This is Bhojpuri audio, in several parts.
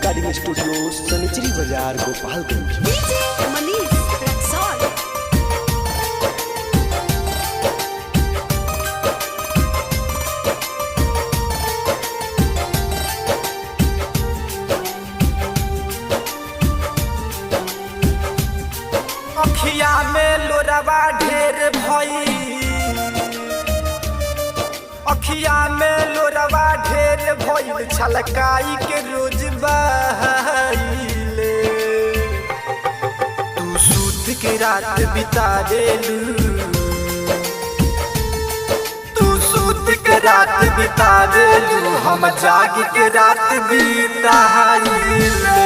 रिकॉर्डिंग स्टूडियो सनिचरी बाजार गोपालगंज। डीजे मनीष रक्सौल। अखिया में लोरवा ढेर भई, अखिया में लोरवा ढेर भइल, छलकाई के रोज बहाइले। तू सूत के रात बिता देलू, तू सूत के रात बिता देलू, हम जाग के रात बिताइले।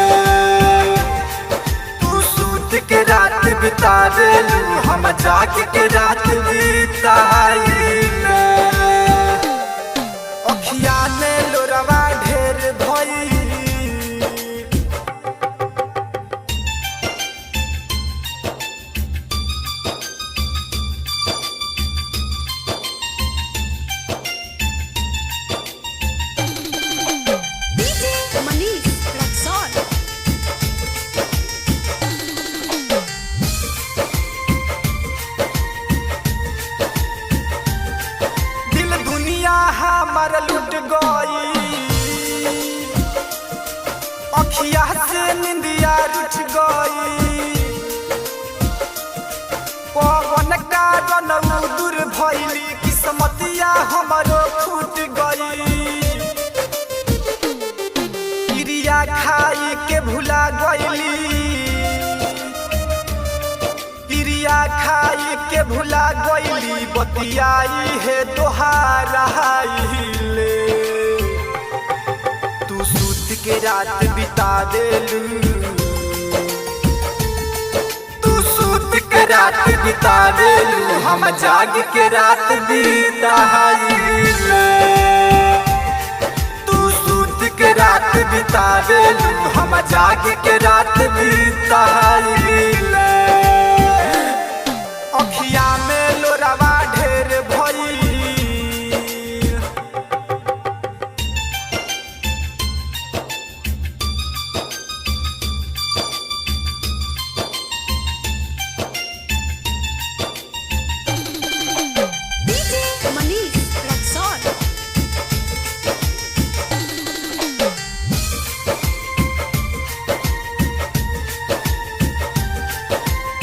के रात बिता देलू, हम जाग के रात बिताइले। अखिया में लोरवा ढेर भई, डीजे मनीष रक्सौल। हमर लुट गई, अखिया से निंदिया रुठ गई। पवन कारण दूर भइली, किस्मतिया हमरो फूट गई। क्रिया खाई के भुला गईली, क्रिया खाई के भुला गईली, बतियाई है दोहाराइले। तू सूत के रात बिता देलू, तू सूत के रात बिता देलू, हम जाग के रात बिताइले। तू सूत के रात बिता देलू, हम जाग के रात बिताइले। अखिया में लोरवा ढेर भई, डीजे मनीष रक्सौल।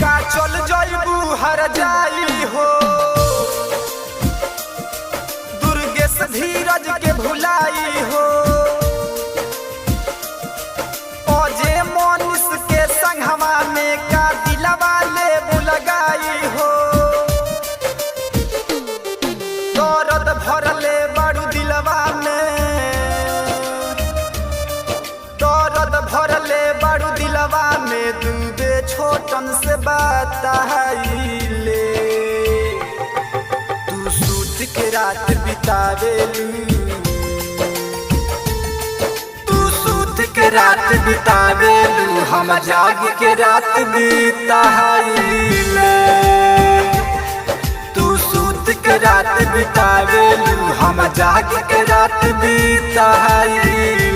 का चल जइबू हर जाई हो, दुर्गेश धीरज के भुलाई हो। अजे मनीष के संगवा में का दिलवा ले बुलगाई हो। दर्द भरले बड़ू दिलवा में, दर्द भरले बड़ू दिलवा में, दूबे छोटन से बताइले। तू सूत के रात बितावेलू, तू सूत के रात बितावेलू, हम जाग के रात बिताइले। तू सूत के रात बितावेलू, हम जाग के रात बिताइले।